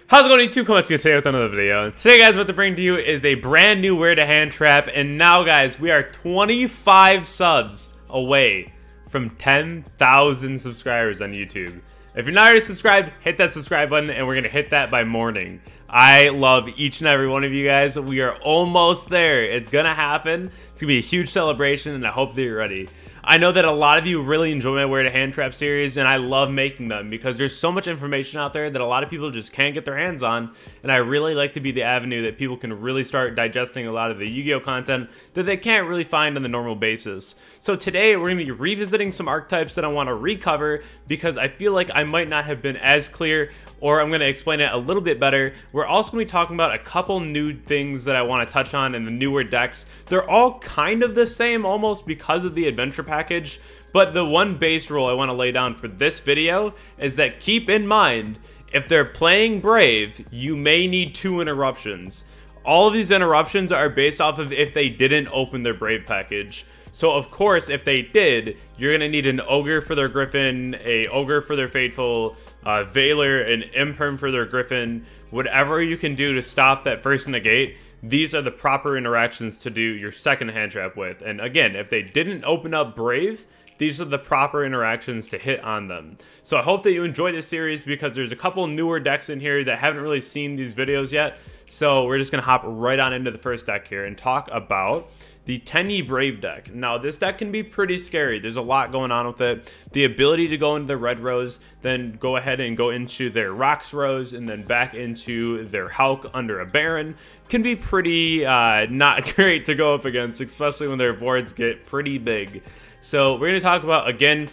How's it going, YouTube? Coming to you today with another video. Today, guys, what to bring to you is a brand new Where to Handtrap. And now, guys, we are 25 subs away from 10,000 subscribers on YouTube. If you're not already subscribed, hit that subscribe button, and we're going to hit that by morning. I love each and every one of you guys. We are almost there. It's going to happen. It's going to be a huge celebration, and I hope that you're ready. I know that a lot of you really enjoy my Where to Handtrap series, and I love making them because there's so much information out there that a lot of people just can't get their hands on, and I really like to be the avenue that people can really start digesting a lot of the Yu-Gi-Oh content that they can't really find on the normal basis. So today we're going to be revisiting some archetypes that I want to recover because I feel like I might not have been as clear, or I'm going to explain it a little bit better. We're also going to be talking about a couple new things that I want to touch on in the newer decks. They're all kind of the same almost because of the adventure package, but the one base rule I want to lay down for this video is that keep in mind, if they're playing Brave, you may need 2 interruptions. All of these interruptions are based off of if they didn't open their Brave package. So of course, if they did, you're going to need an Ogre for their Griffin, a Ogre for their Faithful, Veiler, an Imperm for their Griffin, whatever you can do to stop that first negate. These are the proper interactions to do your second hand trap with. And again, if they didn't open up Brave, these are the proper interactions to hit on them. So I hope that you enjoy this series because there's a couple newer decks in here that haven't really seen these videos yet. So we're just going to hop right on into the first deck here and talk about the Tenyi Brave deck. Now, this deck can be pretty scary. There's a lot going on with it. The ability to go into the red rows, then go ahead and go into their rocks rows, and then back into their Hulk under a Baron can be pretty not great to go up against, especially when their boards get pretty big. So we're going to talk about, again,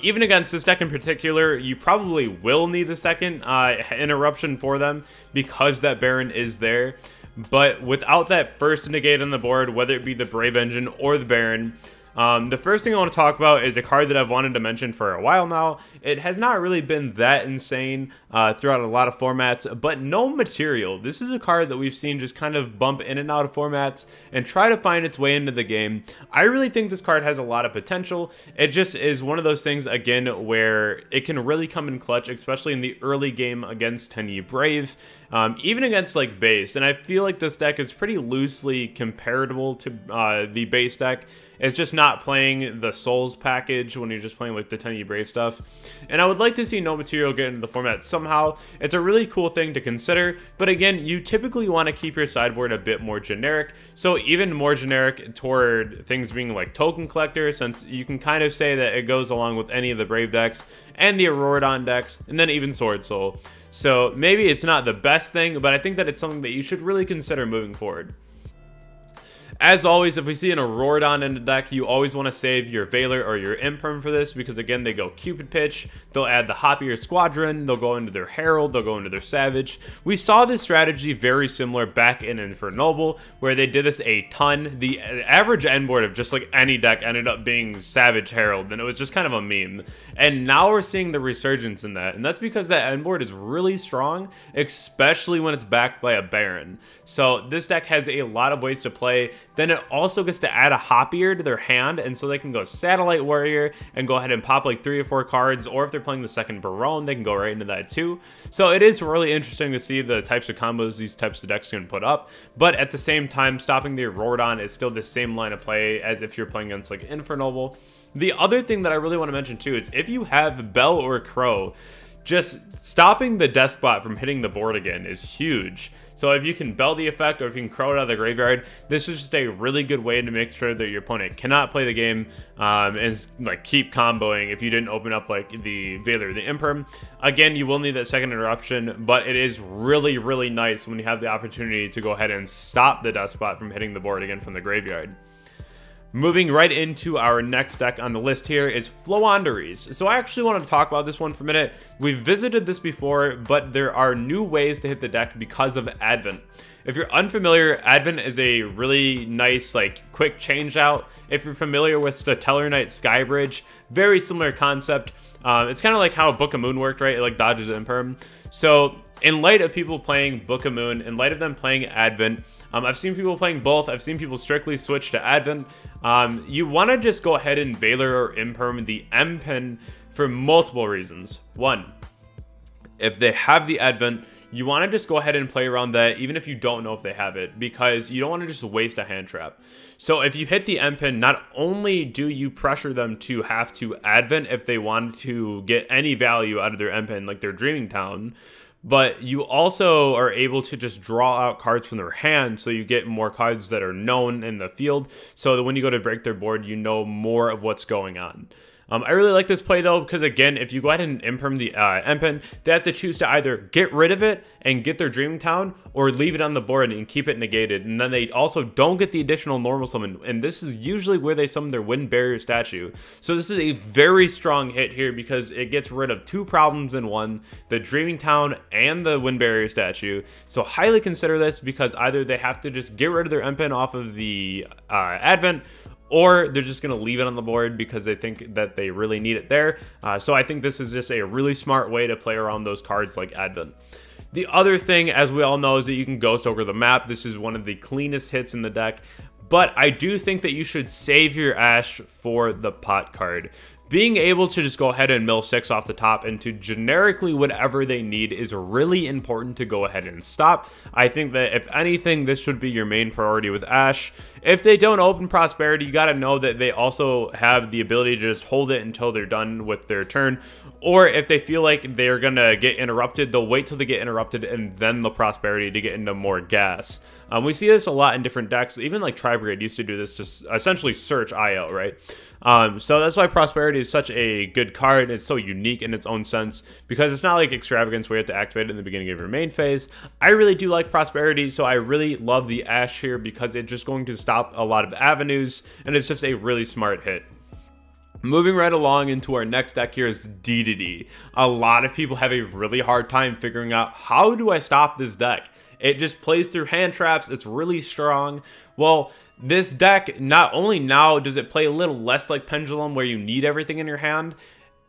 even against this deck in particular, you probably will need the second interruption for them because that Baron is there. But without that first negate on the board, whether it be the Brave Engine or the Baron, the first thing I want to talk about is a card that I've wanted to mention for a while now. It has not really been that insane throughout a lot of formats, but No Material. This is a card that we've seen just kind of bump in and out of formats and try to find its way into the game. I really think this card has a lot of potential. It just is one of those things, again, where it can really come in clutch, especially in the early game against Tenyi Brave, even against like base. And I feel like this deck is pretty loosely comparable to the base deck. It's just not playing the Souls package when you're just playing like the Tenyi Brave stuff. And I would like to see No Material get into the format somehow. It's a really cool thing to consider, but again, you typically want to keep your sideboard a bit more generic. So even more generic toward things being like Token Collector, since you can kind of say that it goes along with any of the Brave decks and the Auroradon decks, and then even Sword Soul. So maybe it's not the best thing, but I think that it's something that you should really consider moving forward. As always, if we see an Auroradon in the deck, you always want to save your Veiler or your Imperm for this because, again, they go Cupid Pitch, they'll add the Hoppier Squadron, they'll go into their Herald, they'll go into their Savage. We saw this strategy very similar back in Infernoble, where they did this a ton. The average end board of just like any deck ended up being Savage Herald, and it was just kind of a meme. And now we're seeing the resurgence in that, and that's because that end board is really strong, especially when it's backed by a Baron. So this deck has a lot of ways to play. Then it also gets to add a Hoppier to their hand, and so they can go Satellite Warrior and go ahead and pop like 3 or 4 cards, or if they're playing the second Barone, they can go right into that too. So it is really interesting to see the types of combos these types of decks can put up, but at the same time, stopping the Auroradon is still the same line of play as if you're playing against like Infernoble. The other thing that I really want to mention too is if you have Bell or Crow, just stopping the Deskbot from hitting the board again is huge. So if you can Bell the effect or if you can Crow it out of the graveyard, this is just a really good way to make sure that your opponent cannot play the game and like keep comboing if you didn't open up like the Veiler, the Imperm. Again, you will need that second interruption, but it is really, really nice when you have the opportunity to go ahead and stop the Deskbot from hitting the board again from the graveyard. Moving right into our next deck on the list here is Floowandereeze. So I actually want to talk about this one for a minute. We've visited this before, but there are new ways to hit the deck because of Advent. If you're unfamiliar, Advent is a really nice, like, quick change out. If you're familiar with Stellar Knight Skybridge, very similar concept. It's kind of like how Book of Moon worked, right? It like dodges Imperm. So in light of people playing Book of Moon, in light of them playing Advent, I've seen people playing both. I've seen people strictly switch to Advent. You want to just go ahead and Veiler or Imperm the M-Pin for multiple reasons. One, if they have the Advent, you want to just go ahead and play around that even if you don't know if they have it, because you don't want to just waste a hand trap. So if you hit the end pin, not only do you pressure them to have to advent if they want to get any value out of their end pin, like their Dreaming Town, but you also are able to just draw out cards from their hand, so you get more cards that are known in the field, so that when you go to break their board, you know more of what's going on. I really like this play though, because again, if you go ahead and imperm the end pin, they have to choose to either get rid of it and get their Dreaming Town, or leave it on the board and keep it negated. And then they also don't get the additional normal summon, and this is usually where they summon their Wind Barrier statue. So this is a very strong hit here, because it gets rid of two problems in one, the Dreaming Town and the Wind Barrier statue. So highly consider this, because either they have to just get rid of their end pin off of the advent, or they're just going to leave it on the board because they think that they really need it there. So I think this is just a really smart way to play around those cards like Advent. The other thing, as we all know, is that you can Ghost over the map. This is one of the cleanest hits in the deck. But I do think that you should save your Ash for the pot card. Being able to just go ahead and mill 6 off the top into generically whatever they need is really important to go ahead and stop. I think that if anything, this should be your main priority with Ash. If they don't open Prosperity, you got to know that they also have the ability to just hold it until they're done with their turn. Or if they feel like they're going to get interrupted, they'll wait till they get interrupted and then the Prosperity to get into more gas. We see this a lot in different decks. Even like Tri-Brigade used to do this, just essentially search IO, right? So that's why Prosperity is such a good card. It's so unique in its own sense, because it's not like Extravagance where you have to activate it in the beginning of your main phase. I really do like Prosperity, so I really love the Ash here, because it's just going to stop a lot of avenues, and it's just a really smart hit. Moving right along into our next deck here is DDD. A lot of people have a really hard time figuring out, how do I stop this deck? It just plays through hand traps. It's really strong. Well, this deck, not only now does it play a little less like Pendulum where you need everything in your hand,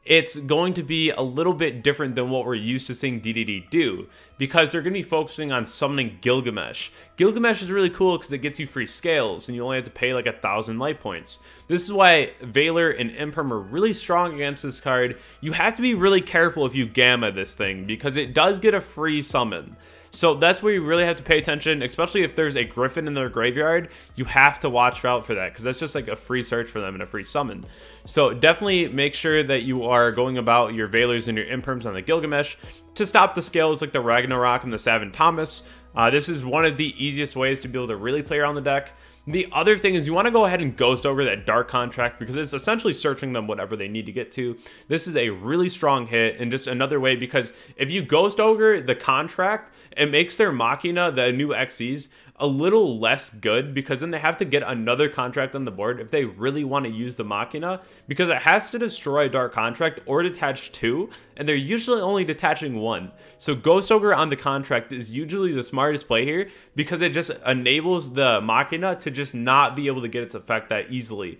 it's going to be a little bit different than what we're used to seeing DDD do, because they're going to be focusing on summoning Gilgamesh. Gilgamesh is really cool because it gets you free scales, and you only have to pay like 1,000 light points. This is why Valor and Imperm are really strong against this card. You have to be really careful if you Gamma this thing, because it does get a free summon. So that's where you really have to pay attention, especially if there's a Griffin in their graveyard. You have to watch out for that, because that's just like a free search for them and a free summon. So definitely make sure that you are going about your Valors and your Imperms on the Gilgamesh to stop the scales like the Ragnarok and the Savin Thomas. This is one of the easiest ways to be able to really play around the deck. The other thing is you want to go ahead and Ghost Ogre that Dark Contract, because it's essentially searching them whatever they need to get to. This is a really strong hit, and just another way, because if you Ghost Ogre the Contract, it makes their Machina, the new XEs, a little less good, because then they have to get another contract on the board if they really want to use the Machina, because it has to destroy a Dark Contract or detach 2, and they're usually only detaching 1. So Ghost Ogre on the Contract is usually the smartest play here, because it just enables the Machina to just not be able to get its effect that easily.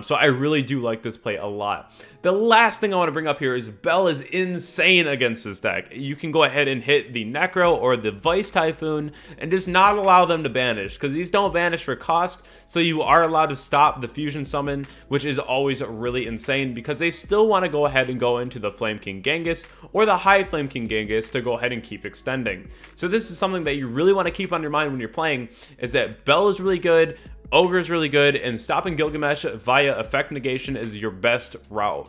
So I really do like this play a lot. The last thing I want to bring up here is Bell is insane against this deck. You can go ahead and hit the Necro or the Vice Typhoon and just not allow them to banish, because these don't banish for cost, so you are allowed to stop the Fusion Summon, which is always really insane, because they still want to go ahead and go into the Flame King Genghis or the High Flame King Genghis to go ahead and keep extending. So this is something that you really want to keep on your mind when you're playing, is that Bell is really good, Ogre is really good, and stopping Gilgamesh via effect negation is your best route.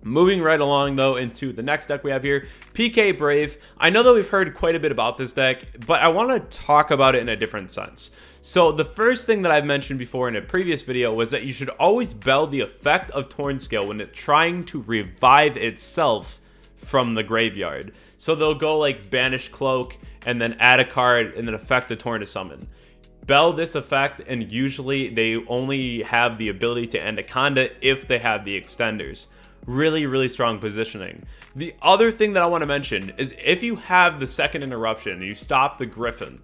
Moving right along though into the next deck we have here, PK Brave. I know that we've heard quite a bit about this deck, but I want to talk about it in a different sense. So the first thing that I've mentioned before in a previous video was that you should always bell the effect of Torn Scale when it's trying to revive itself from the graveyard. So they'll go like Banish Cloak and then add a card and then effect the Torn to summon. Bell this effect, and usually they only have the ability to end a Conda if they have the extenders. Really, really strong positioning. The other thing that I want to mention is if you have the second interruption and you stop the Griffin,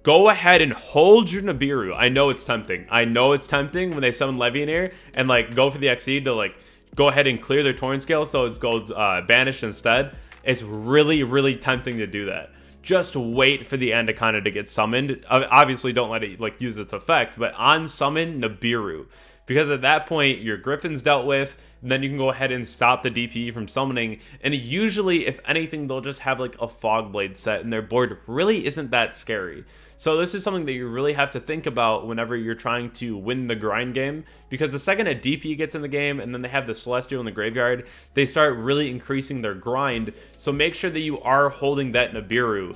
go ahead and hold your Nibiru. I know it's tempting. I know it's tempting when they summon Levianeer and like go for the XE to like go ahead and clear their Torn Scale so it's goes banished instead. It's really, really tempting to do that. Just wait for the Anaconda to get summoned. Obviously, don't let it like use its effect, but on summon Nibiru, because at that point your Griffin's dealt with, and then you can go ahead and stop the DPE from summoning, and usually, if anything, they'll just have like a Fog Blade set, and their board really isn't that scary. So this is something that you really have to think about whenever you're trying to win the grind game, because the second a DP gets in the game and then they have the Celestial in the graveyard, they start really increasing their grind. So make sure that you are holding that Nibiru.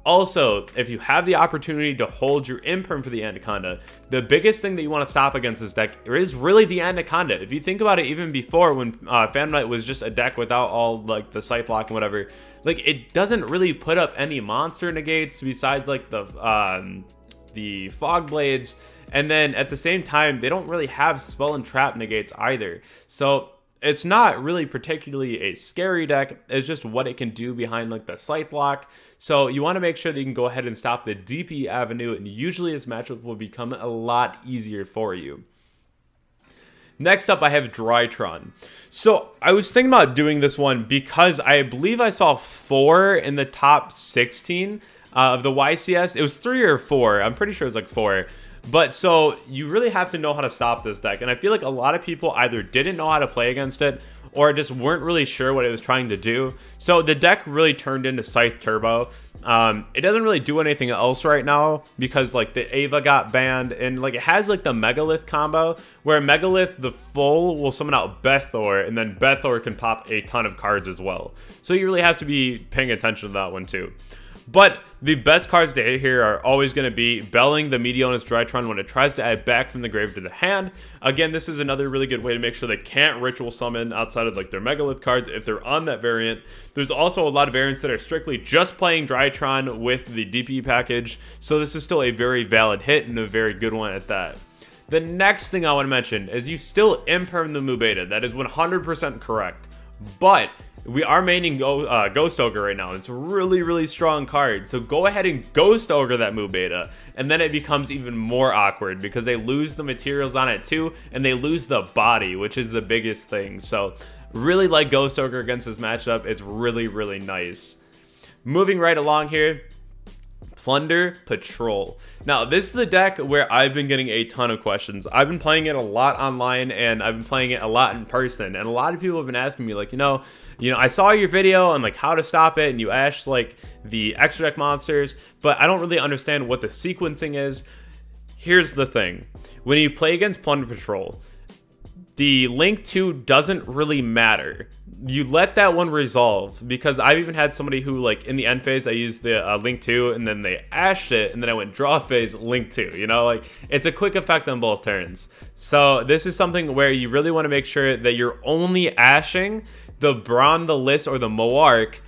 Also, if you have the opportunity to hold your Imperm for the Anaconda, the biggest thing that you want to stop against this deck is really the Anaconda. If you think about it, even before when Phantom Knight was just a deck without all like the Scythe Block and whatever, like it doesn't really put up any monster negates besides like the Fog Blades, and then at the same time they don't really have Spell and Trap negates either. So it's not really particularly a scary deck. It's just what it can do behind like the Scythe Block. So you want to make sure that you can go ahead and stop the DP avenue, and usually this matchup will become a lot easier for you. Next up, I have Drytron. So I was thinking about doing this one because I believe I saw 4 in the top 16 of the YCS. It was 3 or 4. I'm pretty sure it was like 4. But so you really have to know how to stop this deck, and I feel like a lot of people either didn't know how to play against it or just weren't really sure what it was trying to do. So the deck really turned into Scythe Turbo. It doesn't really do anything else right now because like the Ava got banned, and like it has like the Megalith combo where Megalith the full will summon out Bethor, and then Bethor can pop a ton of cards as well. So you really have to be paying attention to that one too. But the best cards to hit here are always going to be Belling the Meteonis Drytron when it tries to add back from the grave to the hand. Again, this is another really good way to make sure they can't ritual summon outside of like their Megalith cards if they're on that variant. There's also a lot of variants that are strictly just playing Drytron with the DP package, so this is still a very valid hit and a very good one at that. The next thing I want to mention is you still Imperm the Mubeta. That is 100% correct, but we are maining Ghost Ogre right now. It's a really, really strong card. So go ahead and Ghost Ogre that Mubeta, and then it becomes even more awkward because they lose the materials on it too, and they lose the body, which is the biggest thing. So really like Ghost Ogre against this matchup. It's really, really nice. Moving right along here, Plunder Patroll. Now, this is a deck where I've been getting a ton of questions. I've been playing it a lot online, and I've been playing it a lot in person, and a lot of people have been asking me, like, you know, I saw your video on like how to stop it, and you ashed like the extra deck monsters, but I don't really understand what the sequencing is. Here's the thing. When you play against Plunder Patroll, the Link 2 doesn't really matter. You let that one resolve, because I've even had somebody who, like, in the end phase, I used the Link 2, and then they ashed it, and then I went draw phase, Link 2, you know? Like, it's a quick effect on both turns. So this is something where you really want to make sure that you're only ashing the Brawn, the Lys, or the Moark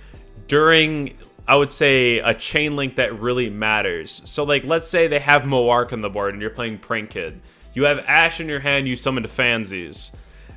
during, I would say, a chain link that really matters. So, like, let's say they have Moark on the board, and you're playing Prank Kid. You have Ash in your hand, you summon Fansies.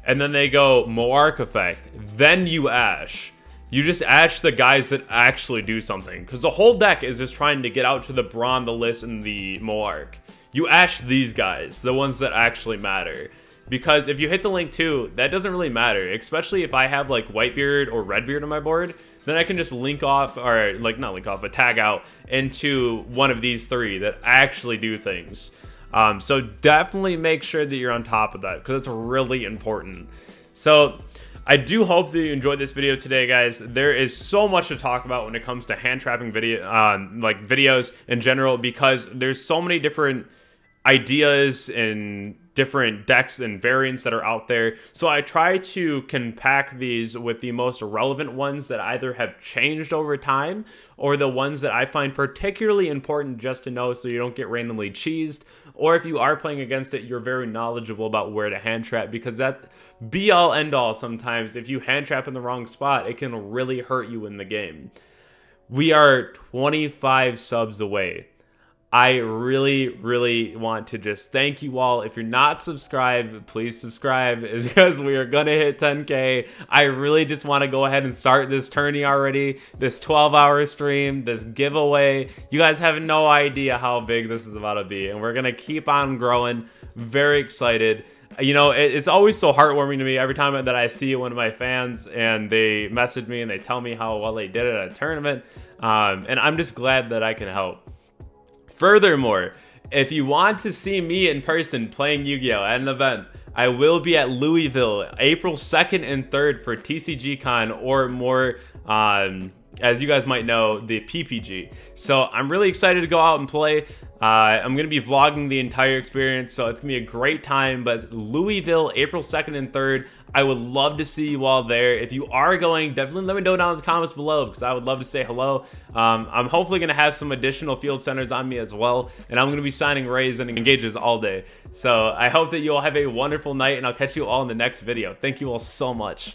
And then they go Moark effect. Then you Ash. You just Ash the guys that actually do something. Because the whole deck is just trying to get out to the Brawn, the Lys, and the Moark. You Ash these guys, the ones that actually matter. Because if you hit the Link 2, that doesn't really matter. Especially if I have like Whitebeard or Redbeard on my board. Then I can just link off, or like not link off, but tag out into one of these 3 that actually do things. So definitely make sure that you're on top of that, because it's really important. So I do hope that you enjoyed this video today, guys. There is so much to talk about when it comes to hand trapping videos in general, because there's so many different ideas and different decks and variants that are out there. So I try to compact these with the most relevant ones that either have changed over time or the ones that I find particularly important just to know, so you don't get randomly cheesed, or if you are playing against it, you're very knowledgeable about where to hand trap, because that be all end all sometimes. If you hand trap in the wrong spot, it can really hurt you in the game. We are 25 subs away. I really, really want to just thank you all. If you're not subscribed, please subscribe, because we are going to hit 10K. I really just want to go ahead and start this tourney already, this 12-hour stream, this giveaway. You guys have no idea how big this is about to be, and we're going to keep on growing. Very excited. You know, it's always so heartwarming to me every time that I see one of my fans and they message me and they tell me how well they did it at a tournament, and I'm just glad that I can help. Furthermore, if you want to see me in person playing Yu-Gi-Oh! At an event, I will be at Louisville April 2nd and 3rd for TCGCon, or more, as you guys might know, the PPG. So I'm really excited to go out and play. I'm going to be vlogging the entire experience, so it's going to be a great time. But Louisville, April 2nd and 3rd, I would love to see you all there. If you are going, definitely let me know down in the comments below, because I would love to say hello. I'm hopefully going to have some additional field centers on me as well, and I'm going to be signing rays and engages all day. So I hope that you all have a wonderful night, and I'll catch you all in the next video. Thank you all so much.